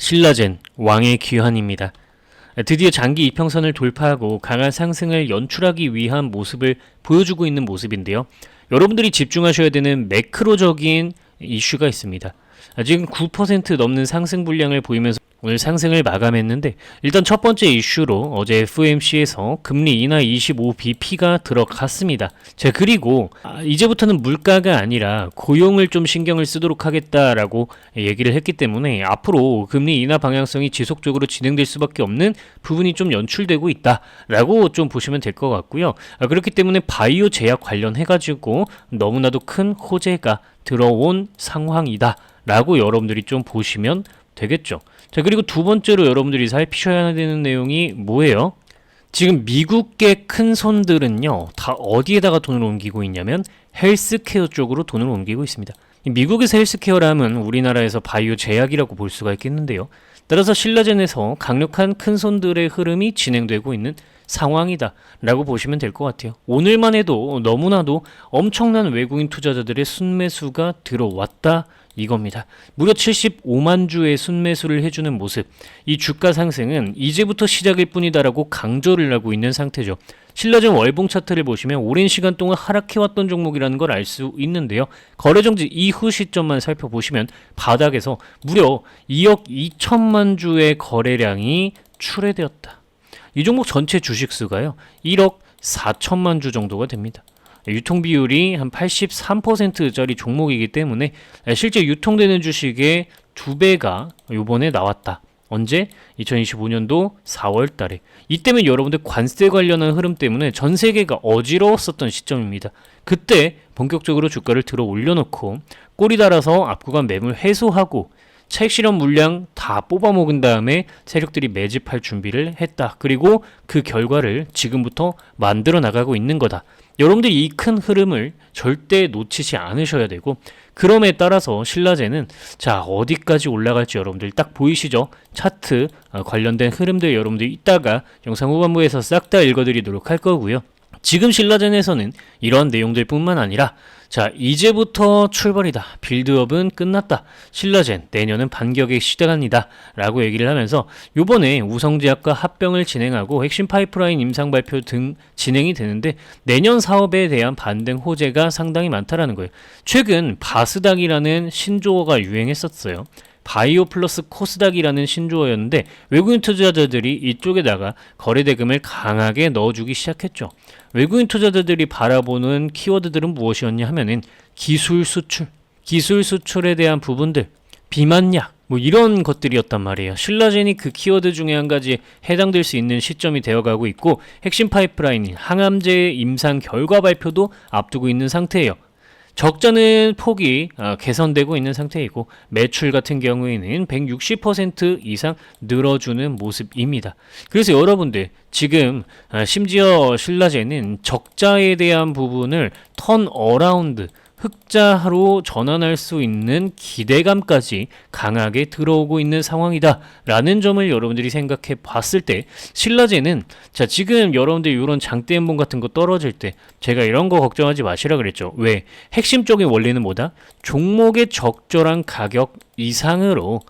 신라젠 왕의 귀환입니다. 드디어 장기 이평선을 돌파하고 강한 상승을 연출하기 위한 모습을 보여주고 있는 모습인데요. 여러분들이 집중하셔야 되는 매크로적인 이슈가 있습니다. 지금 9% 넘는 상승 분량을 보이면서 오늘 상승을 마감했는데, 일단 첫 번째 이슈로 어제 FOMC에서 금리 인하 25bp가 들어갔습니다. 자, 그리고 이제부터는 물가가 아니라 고용을 좀 신경을 쓰도록 하겠다라고 얘기를 했기 때문에 앞으로 금리 인하 방향성이 지속적으로 진행될 수밖에 없는 부분이 좀 연출되고 있다라고 좀 보시면 될 것 같고요. 그렇기 때문에 바이오 제약 관련해가지고 너무나도 큰 호재가 들어온 상황이다 라고 여러분들이 좀 보시면 되겠죠. 자, 그리고 두 번째로 여러분들이 살피셔야 되는 내용이 뭐예요? 지금 미국의 큰 손들은요, 다 어디에다가 돈을 옮기고 있냐면 헬스케어 쪽으로 돈을 옮기고 있습니다. 미국에서 헬스케어라면 우리나라에서 바이오 제약이라고 볼 수가 있겠는데요. 따라서 신라젠에서 강력한 큰 손들의 흐름이 진행되고 있는 상황이다 라고 보시면 될 것 같아요. 오늘만 해도 너무나도 엄청난 외국인 투자자들의 순매수가 들어왔다 이겁니다. 무려 75만 주의 순매수를 해주는 모습. 이 주가 상승은 이제부터 시작일 뿐이다라고 강조를 하고 있는 상태죠. 신라젠 월봉 차트를 보시면 오랜 시간 동안 하락해왔던 종목이라는 걸 알 수 있는데요. 거래정지 이후 시점만 살펴보시면 바닥에서 무려 2억 2천만 주의 거래량이 출회되었다. 이 종목 전체 주식수가요 1억 4천만 주 정도가 됩니다. 유통 비율이 한 83%짜리 종목이기 때문에 실제 유통되는 주식의 2배가 요번에 나왔다. 언제? 2025년도 4월 달에. 이때면 여러분들 관세 관련한 흐름 때문에 전 세계가 어지러웠었던 시점입니다. 그때 본격적으로 주가를 들어 올려놓고 꼬리 달아서 앞구간 매물 해소하고 차익 실현 물량 다 뽑아먹은 다음에 세력들이 매집할 준비를 했다. 그리고 그 결과를 지금부터 만들어 나가고 있는 거다. 여러분들이 이 큰 흐름을 절대 놓치지 않으셔야 되고, 그럼에 따라서 신라젠은 자 어디까지 올라갈지 여러분들 딱 보이시죠? 차트 관련된 흐름들 여러분들 이따가 영상 후반부에서 싹 다 읽어드리도록 할 거고요. 지금 신라젠에서는 이런 내용들 뿐만 아니라 자 이제부터 출발이다. 빌드업은 끝났다. 신라젠 내년은 반격의 시작합니다. 라고 얘기를 하면서 요번에 우성제약과 합병을 진행하고 핵심 파이프라인 임상 발표 등 진행이 되는데 내년 사업에 대한 반등 호재가 상당히 많다라는 거예요. 최근 바스닥이라는 신조어가 유행했었어요. 바이오 플러스 코스닥이라는 신조어였는데 외국인 투자자들이 이쪽에다가 거래 대금을 강하게 넣어주기 시작했죠. 외국인 투자자들이 바라보는 키워드들은 무엇이었냐 하면은 기술 수출에 대한 부분들, 비만약 뭐 이런 것들이었단 말이에요. 신라젠이 그 키워드 중에 한 가지 해당될 수 있는 시점이 되어가고 있고 핵심 파이프라인 항암제 임상 결과 발표도 앞두고 있는 상태예요. 적자는 폭이 개선되고 있는 상태이고 매출 같은 경우에는 160% 이상 늘어주는 모습입니다. 그래서 여러분들 지금 심지어 신라젠은 적자에 대한 부분을 턴어라운드 흑자로 전환할 수 있는 기대감까지 강하게 들어오고 있는 상황이다 라는 점을 여러분들이 생각해 봤을 때 신라젠은 자 지금 여러분들 이런 장대 음봉 같은 거 떨어질 때 제가 이런 거 걱정하지 마시라 그랬죠. 왜? 핵심적인 원리는 뭐다? 종목의 적절한 가격 이상으로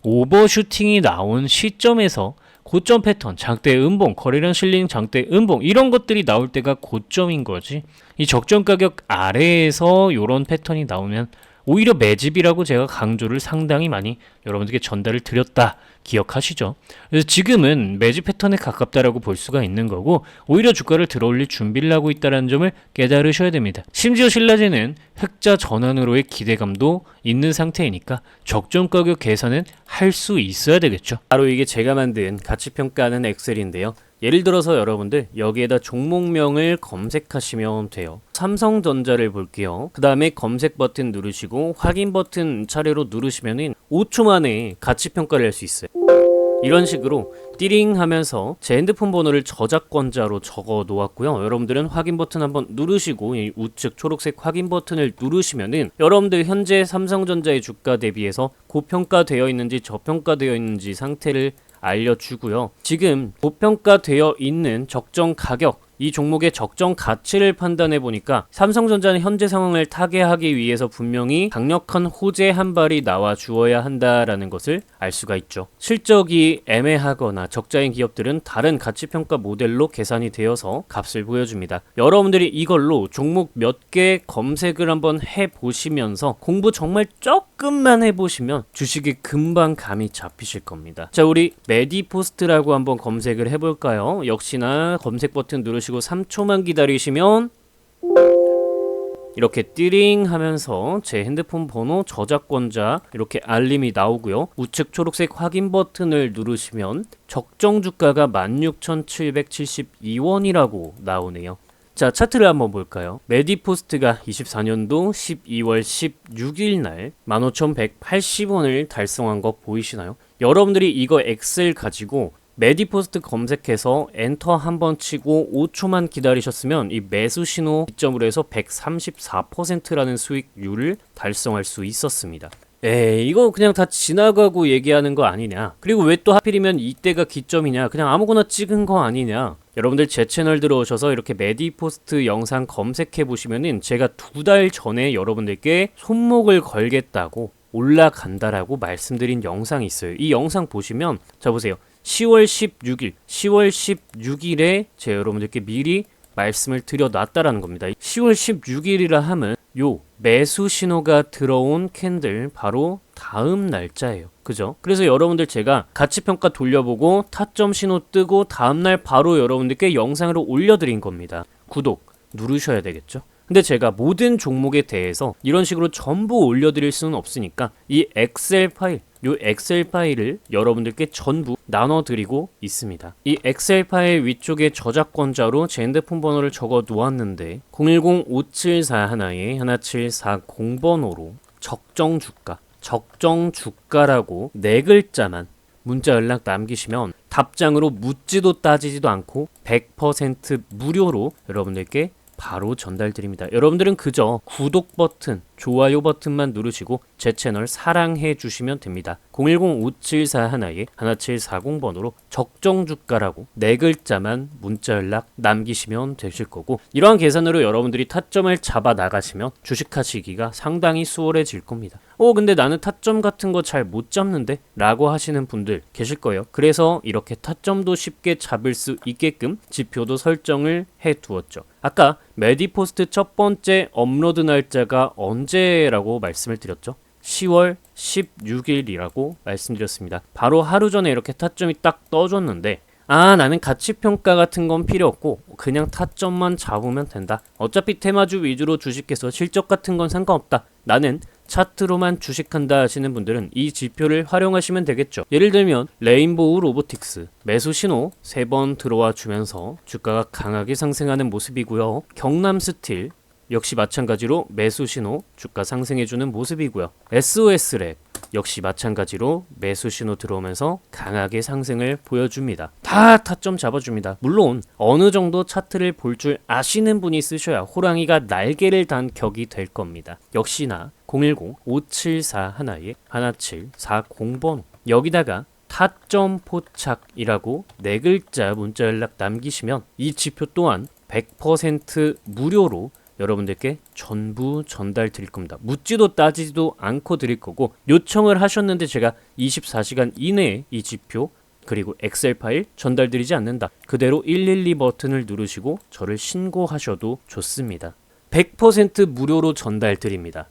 오버슈팅이 나온 시점에서 고점 패턴, 장대 음봉, 거래량 실링 장대 음봉 이런 것들이 나올 때가 고점인 거지. 이 적정 가격 아래에서 이런 패턴이 나오면 오히려 매집이라고 제가 강조를 상당히 많이 여러분들께 전달을 드렸다. 기억하시죠? 그래서 지금은 매집 패턴에 가깝다라고 볼 수가 있는 거고 오히려 주가를 들어올릴 준비를 하고 있다는 점을 깨달으셔야 됩니다. 심지어 신라젠은 흑자 전환으로의 기대감도 있는 상태이니까 적정 가격 계산은 할 수 있어야 되겠죠. 바로 이게 제가 만든 가치평가하는 엑셀인데요. 예를 들어서 여러분들 여기에다 종목명을 검색하시면 돼요. 삼성전자를 볼게요. 그 다음에 검색 버튼 누르시고 확인 버튼 차례로 누르시면은 5초 만에 가치평가를 할 수 있어요. 이런 식으로 띠링 하면서 제 핸드폰 번호를 저작권자로 적어 놓았고요. 여러분들은 확인 버튼 한번 누르시고 이 우측 초록색 확인 버튼을 누르시면은 여러분들 현재 삼성전자의 주가 대비해서 고평가되어 있는지 저평가되어 있는지 상태를 알려주고요. 지금 고평가되어 있는 적정 가격 이 종목의 적정 가치를 판단해 보니까 삼성전자는 현재 상황을 타개하기 위해서 분명히 강력한 호재 한 발이 나와 주어야 한다라는 것을 알 수가 있죠. 실적이 애매하거나 적자인 기업들은 다른 가치평가 모델로 계산이 되어서 값을 보여줍니다. 여러분들이 이걸로 종목 몇 개 검색을 한번 해보시면서 공부 정말 조금만 해보시면 주식이 금방 감이 잡히실 겁니다. 자, 우리 메디포스트라고 한번 검색을 해볼까요? 역시나 검색 버튼 누르시고 3초만 기다리시면 이렇게 띠링 하면서 제 핸드폰 번호 저작권자 이렇게 알림이 나오고요. 우측 초록색 확인 버튼을 누르시면 적정 주가가 16,772원이라고 나오네요. 자, 차트를 한번 볼까요? 메디포스트가 24년도 12월 16일 날 15,180원을 달성한 거 보이시나요? 여러분들이 이거 엑셀 가지고 메디포스트 검색해서 엔터 한번 치고 5초만 기다리셨으면 이 매수 신호 기점으로 해서 134%라는 수익률을 달성할 수 있었습니다. 에이, 이거 그냥 다 지나가고 얘기하는 거 아니냐? 그리고 왜 또 하필이면 이때가 기점이냐? 그냥 아무거나 찍은 거 아니냐? 여러분들 제 채널 들어오셔서 이렇게 메디포스트 영상 검색해 보시면은 제가 2달 전에 여러분들께 손목을 걸겠다고 올라간다라고 말씀드린 영상이 있어요. 이 영상 보시면 자 보세요. 10월 16일에 제가 여러분들께 미리 말씀을 드려놨다라는 겁니다. 10월 16일이라 하면 요 매수 신호가 들어온 캔들 바로 다음 날짜예요. 그죠? 그래서 여러분들 제가 가치평가 돌려보고 타점 신호 뜨고 다음날 바로 여러분들께 영상으로 올려드린 겁니다. 구독 누르셔야 되겠죠? 근데 제가 모든 종목에 대해서 이런 식으로 전부 올려드릴 수는 없으니까 이 엑셀 파일, 요 엑셀 파일을 여러분들께 전부 나눠드리고 있습니다. 이 엑셀 파일 위쪽에 저작권자로 제 핸드폰 번호를 적어 놓았는데 010-5741-1740번호로 적정 주가라고 4글자만 문자 연락 남기시면 답장으로 묻지도 따지지도 않고 100% 무료로 여러분들께 바로 전달드립니다. 여러분들은 그저 구독 버튼, 좋아요 버튼만 누르시고 제 채널 사랑해 주시면 됩니다. 010-5741-1740번호로 적정 주가라고 4글자만 문자 연락 남기시면 되실 거고, 이러한 계산으로 여러분들이 타점을 잡아 나가시면 주식하시기가 상당히 수월해질 겁니다. 근데 나는 타점 같은 거 잘 못 잡는데? 라고 하시는 분들 계실 거예요. 그래서 이렇게 타점도 쉽게 잡을 수 있게끔 지표도 설정을 해 두었죠. 아까 메디포스트 첫 번째 업로드 날짜가 언제라고 말씀을 드렸죠? 10월 16일이라고 말씀드렸습니다. 바로 하루 전에 이렇게 타점이 딱 떠줬는데 나는 가치평가 같은 건 필요 없고 그냥 타점만 잡으면 된다. 어차피 테마주 위주로 주식해서 실적 같은 건 상관없다. 나는 차트로만 주식한다 하시는 분들은 이 지표를 활용하시면 되겠죠. 예를 들면 레인보우 로보틱스 매수 신호 3번 들어와 주면서 주가가 강하게 상승하는 모습이고요. 경남스틸 역시 마찬가지로 매수 신호 주가 상승해주는 모습이고요. SOS랩 역시 마찬가지로 매수 신호 들어오면서 강하게 상승을 보여줍니다. 다 타점 잡아줍니다. 물론 어느 정도 차트를 볼 줄 아시는 분이 쓰셔야 호랑이가 날개를 단 격이 될 겁니다. 역시나 010-5741-1740번호 여기다가 타점 포착이라고 4글자 문자 연락 남기시면 이 지표 또한 100% 무료로 여러분들께 전부 전달 드릴 겁니다. 묻지도 따지지도 않고 드릴 거고, 요청을 하셨는데 제가 24시간 이내에 이 지표 그리고 엑셀 파일 전달 드리지 않는다. 그대로 112 버튼을 누르시고 저를 신고하셔도 좋습니다. 100% 무료로 전달 드립니다.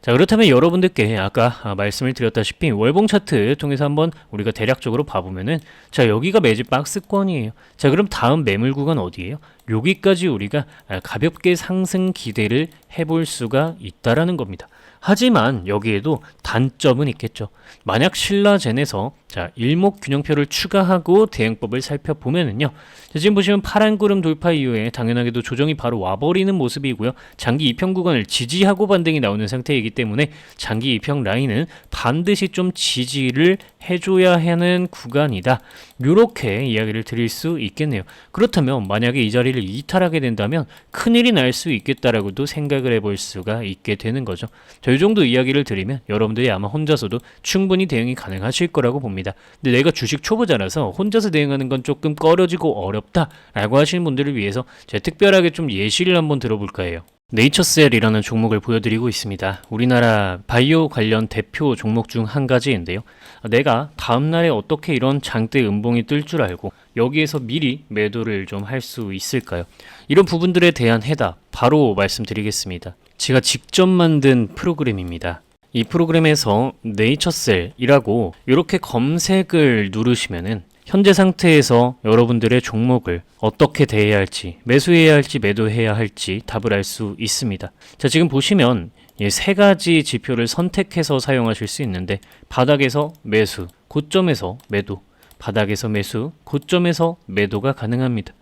자, 그렇다면 여러분들께 아까 말씀을 드렸다시피 월봉 차트 통해서 한번 우리가 대략적으로 봐보면은 자, 여기가 매집 박스권이에요. 자, 그럼 다음 매물 구간 어디예요? 여기까지 우리가 가볍게 상승 기대를 해볼 수가 있다라는 겁니다. 하지만 여기에도 단점은 있겠죠. 만약 신라젠에서 자, 일목균형표를 추가하고 대응법을 살펴보면은요. 자, 지금 보시면 파란 구름 돌파 이후에 당연하게도 조정이 바로 와버리는 모습이고요. 장기 이평 구간을 지지하고 반등이 나오는 상태이기 때문에 장기 이평 라인은 반드시 좀 지지를 해줘야 하는 구간이다. 이렇게 이야기를 드릴 수 있겠네요. 그렇다면 만약에 이 자리를 이탈하게 된다면 큰일이 날 수 있겠다라고도 생각을 해볼 수가 있게 되는 거죠. 이 정도 이야기를 드리면 여러분들이 여러분들이 아마 혼자서도 충분히 대응이 가능하실 거라고 봅니다. 근데 내가 주식 초보자라서 혼자서 대응하는 건 조금 꺼려지고 어렵다라고 하시는 분들을 위해서 제가 특별하게 좀 예시를 한번 들어볼까 해요. 네이처셀이라는 종목을 보여드리고 있습니다. 우리나라 바이오 관련 대표 종목 중 한 가지인데요. 내가 다음날에 어떻게 이런 장대 음봉이 뜰 줄 알고 여기에서 미리 매도를 좀 할 수 있을까요? 이런 부분들에 대한 해답 바로 말씀드리겠습니다. 제가 직접 만든 프로그램입니다. 이 프로그램에서 네이처셀이라고 이렇게 검색을 누르시면은 현재 상태에서 여러분들의 종목을 어떻게 대해야 할지, 매수해야 할지, 매도해야 할지 답을 알 수 있습니다. 자, 지금 보시면 세 가지 지표를 선택해서 사용하실 수 있는데 바닥에서 매수, 고점에서 매도, 바닥에서 매수, 고점에서 매도가 가능합니다.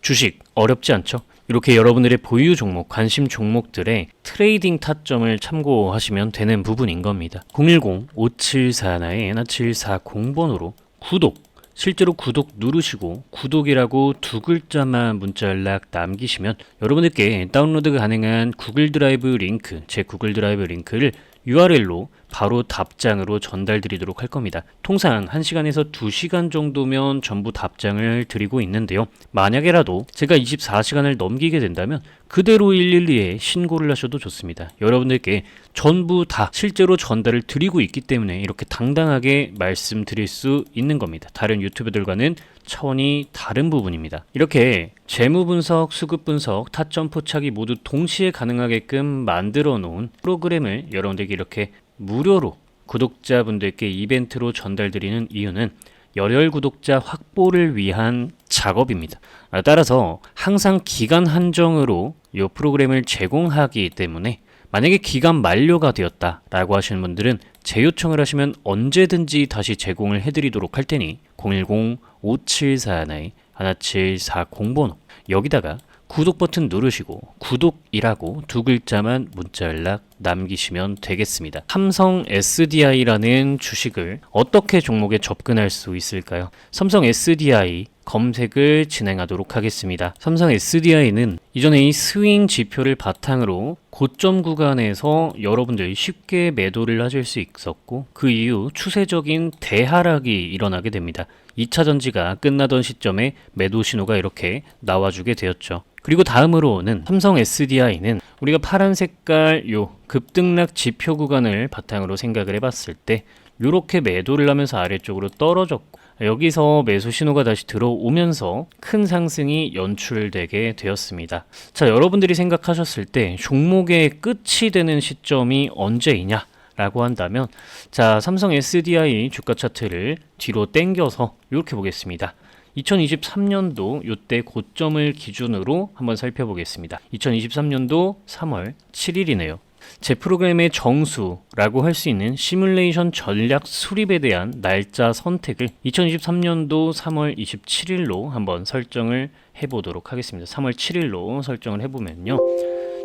주식 어렵지 않죠? 이렇게 여러분들의 보유 종목, 관심 종목들의 트레이딩 타점을 참고하시면 되는 부분인 겁니다. 010-5741-1740번으로 구독, 실제로 구독 누르시고 구독이라고 두 글자만 문자 연락 남기시면 여러분들께 다운로드 가능한 구글 드라이브 링크, 제 구글 드라이브 링크를 URL로 바로 답장으로 전달 드리도록 할 겁니다. 통상 1시간에서 2시간 정도면 전부 답장을 드리고 있는데요. 만약에라도 제가 24시간을 넘기게 된다면 그대로 112에 신고를 하셔도 좋습니다. 여러분들께 전부 다 실제로 전달을 드리고 있기 때문에 이렇게 당당하게 말씀드릴 수 있는 겁니다. 다른 유튜브들과는 차원이 다른 부분입니다. 이렇게 재무 분석, 수급 분석, 타점 포착이 모두 동시에 가능하게끔 만들어 놓은 프로그램을 여러분들께 이렇게 무료로 구독자분들께 이벤트로 전달드리는 이유는 열혈 구독자 확보를 위한 작업입니다. 따라서 항상 기간 한정으로 이 프로그램을 제공하기 때문에 만약에 기간 만료가 되었다라고 하시는 분들은 재요청을 하시면 언제든지 다시 제공을 해드리도록 할 테니 010-5741-1740번호 여기다가 구독 버튼 누르시고 구독이라고 두 글자만 문자 연락 남기시면 되겠습니다. 삼성 SDI라는 주식을 어떻게 종목에 접근할 수 있을까요? 삼성 SDI 검색을 진행하도록 하겠습니다. 삼성 SDI는 이전에 이 스윙 지표를 바탕으로 고점 구간에서 여러분들이 쉽게 매도를 하실 수 있었고 그 이후 추세적인 대하락이 일어나게 됩니다. 2차 전지가 끝나던 시점에 매도 신호가 이렇게 나와주게 되었죠. 그리고 다음으로는 삼성 SDI는 우리가 파란 색깔 요 급등락 지표 구간을 바탕으로 생각을 해봤을 때 이렇게 매도를 하면서 아래쪽으로 떨어졌고 여기서 매수 신호가 다시 들어오면서 큰 상승이 연출되게 되었습니다. 자, 여러분들이 생각하셨을 때 종목의 끝이 되는 시점이 언제이냐? 라고 한다면 자, 삼성 SDI 주가 차트를 뒤로 당겨서 이렇게 보겠습니다. 2023년도 이때 고점을 기준으로 한번 살펴보겠습니다. 2023년도 3월 7일이네요. 제 프로그램의 정수라고 할 수 있는 시뮬레이션 전략 수립에 대한 날짜 선택을 2023년도 3월 27일로 한번 설정을 해보도록 하겠습니다. 3월 7일로 설정을 해보면요.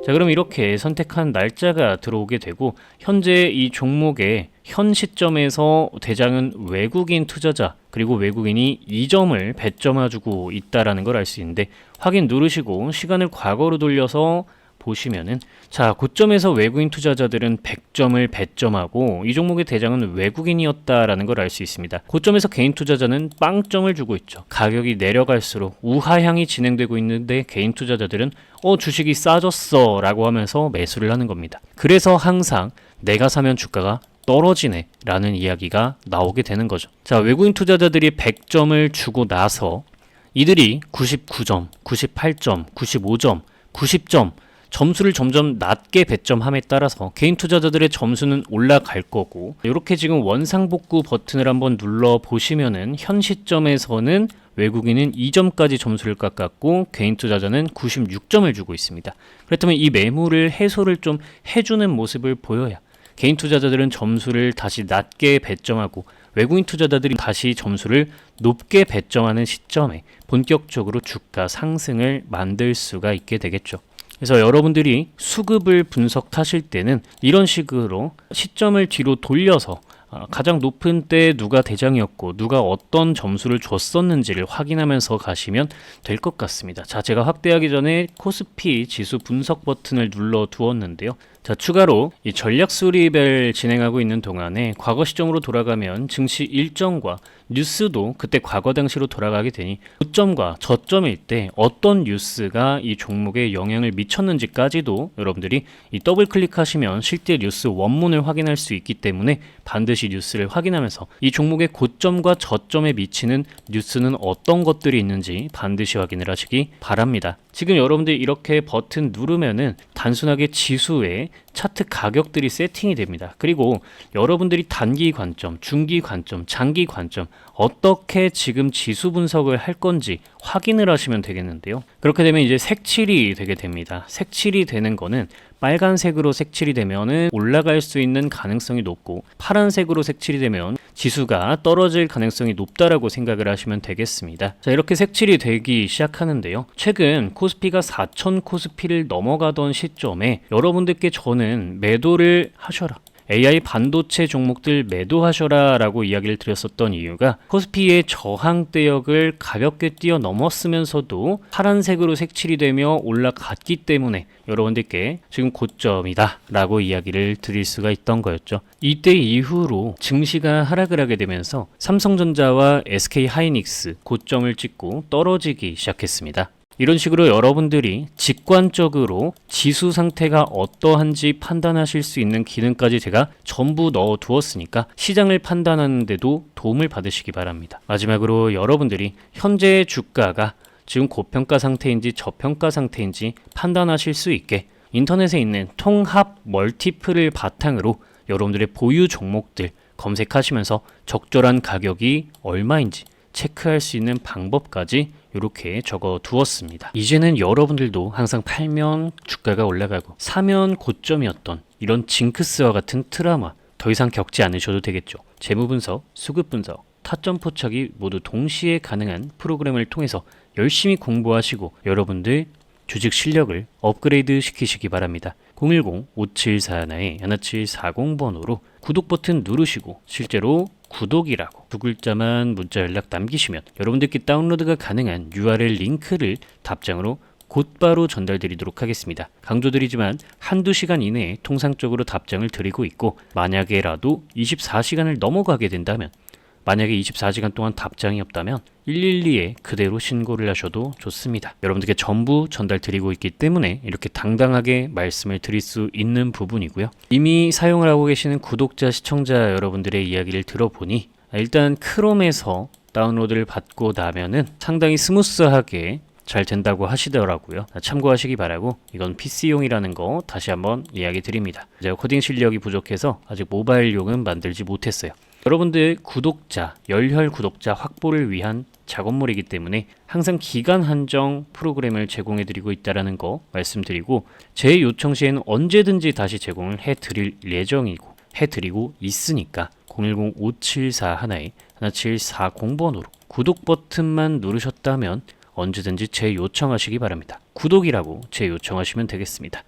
자, 그럼 이렇게 선택한 날짜가 들어오게 되고 현재 이 종목의 현 시점에서 대장은 외국인 투자자 그리고 외국인이 2점을 배점해주고 있다라는 걸 알 수 있는데 확인 누르시고 시간을 과거로 돌려서 보시면은 자, 고점에서 외국인 투자자들은 100점을 배점하고 이 종목의 대장은 외국인이었다라는 걸 알 수 있습니다. 고점에서 개인 투자자는 빵점을 주고 있죠. 가격이 내려갈수록 우하향이 진행되고 있는데 개인 투자자들은 주식이 싸졌어 라고 하면서 매수를 하는 겁니다. 그래서 항상 내가 사면 주가가 떨어지네 라는 이야기가 나오게 되는 거죠. 자, 외국인 투자자들이 100점을 주고 나서 이들이 99점, 98점, 95점, 90점 점수를 점점 낮게 배점함에 따라서 개인 투자자들의 점수는 올라갈 거고 이렇게 지금 원상복구 버튼을 한번 눌러 보시면은 현 시점에서는 외국인은 2점까지 점수를 깎았고 개인 투자자는 96점을 주고 있습니다. 그렇다면 이 매물을 해소를 좀 해주는 모습을 보여야 개인 투자자들은 점수를 다시 낮게 배점하고 외국인 투자자들이 다시 점수를 높게 배점하는 시점에 본격적으로 주가 상승을 만들 수가 있게 되겠죠. 그래서 여러분들이 수급을 분석하실 때는 이런 식으로 시점을 뒤로 돌려서 가장 높은 때 누가 대장이었고 누가 어떤 점수를 줬었는지를 확인하면서 가시면 될 것 같습니다. 자, 제가 확대하기 전에 코스피 지수 분석 버튼을 눌러 두었는데요. 자, 추가로 이 전략 수립을 진행하고 있는 동안에 과거 시점으로 돌아가면 증시 일정과 뉴스도 그때 과거 당시로 돌아가게 되니 고점과 저점일 때 어떤 뉴스가 이 종목에 영향을 미쳤는지까지도 여러분들이 이 더블 클릭하시면 실제 뉴스 원문을 확인할 수 있기 때문에 반드시 뉴스를 확인하면서 이 종목의 고점과 저점에 미치는 뉴스는 어떤 것들이 있는지 반드시 확인을 하시기 바랍니다. 지금 여러분들이 이렇게 버튼 누르면은 단순하게 지수에 차트 가격들이 세팅이 됩니다. 그리고 여러분들이 단기 관점, 중기 관점, 장기 관점 어떻게 지금 지수 분석을 할 건지 확인을 하시면 되겠는데요. 그렇게 되면 이제 색칠이 되게 됩니다. 색칠이 되는 거는 빨간색으로 색칠이 되면은 올라갈 수 있는 가능성이 높고 파란색으로 색칠이 되면 지수가 떨어질 가능성이 높다라고 생각을 하시면 되겠습니다. 자, 이렇게 색칠이 되기 시작하는데요. 최근 코스피가 4,000 코스피를 넘어가던 시점에 여러분들께 저는 매도를 하셔라, AI 반도체 종목들 매도하셔라 라고 이야기를 드렸었던 이유가 코스피의 저항대역을 가볍게 뛰어넘었으면서도 파란색으로 색칠이 되며 올라갔기 때문에 여러분들께 지금 고점이다 라고 이야기를 드릴 수가 있던 거였죠. 이때 이후로 증시가 하락을 하게 되면서 삼성전자와 SK하이닉스 고점을 찍고 떨어지기 시작했습니다. 이런 식으로 여러분들이 직관적으로 지수 상태가 어떠한지 판단하실 수 있는 기능까지 제가 전부 넣어 두었으니까 시장을 판단하는 데도 도움을 받으시기 바랍니다. 마지막으로 여러분들이 현재 주가가 지금 고평가 상태인지 저평가 상태인지 판단하실 수 있게 인터넷에 있는 통합 멀티플을 바탕으로 여러분들의 보유 종목들 검색하시면서 적절한 가격이 얼마인지 체크할 수 있는 방법까지 이렇게 적어 두었습니다. 이제는 여러분들도 항상 팔면 주가가 올라가고 사면 고점이었던 이런 징크스와 같은 트라우마 더 이상 겪지 않으셔도 되겠죠. 재무 분석, 수급 분석, 타점 포착이 모두 동시에 가능한 프로그램을 통해서 열심히 공부하시고 여러분들 주식 실력을 업그레이드 시키시기 바랍니다. 010-5741-1740번호로 구독 버튼 누르시고 실제로 구독이라고 두 글자만 문자 연락 남기시면 여러분들께 다운로드가 가능한 URL 링크를 답장으로 곧바로 전달드리도록 하겠습니다. 강조드리지만 한두 시간 이내에 통상적으로 답장을 드리고 있고 만약에라도 24시간을 넘어가게 된다면 만약에 24시간 동안 답장이 없다면 112에 그대로 신고를 하셔도 좋습니다. 여러분들께 전부 전달드리고 있기 때문에 이렇게 당당하게 말씀을 드릴 수 있는 부분이고요. 이미 사용을 하고 계시는 구독자, 시청자 여러분들의 이야기를 들어보니 일단 크롬에서 다운로드를 받고 나면은 상당히 스무스하게 잘 된다고 하시더라고요. 참고하시기 바라고 이건 PC용이라는 거 다시 한번 이야기 드립니다. 제가 코딩 실력이 부족해서 아직 모바일용은 만들지 못했어요. 여러분들 구독자, 열혈 구독자 확보를 위한 작업물이기 때문에 항상 기간 한정 프로그램을 제공해드리고 있다는 거 말씀드리고 제 요청 시에는 언제든지 다시 제공을 해드릴 예정이고 해드리고 있으니까 010-5741-1740번호로 구독 버튼만 누르셨다면 언제든지 재 요청하시기 바랍니다. 구독이라고 재 요청하시면 되겠습니다.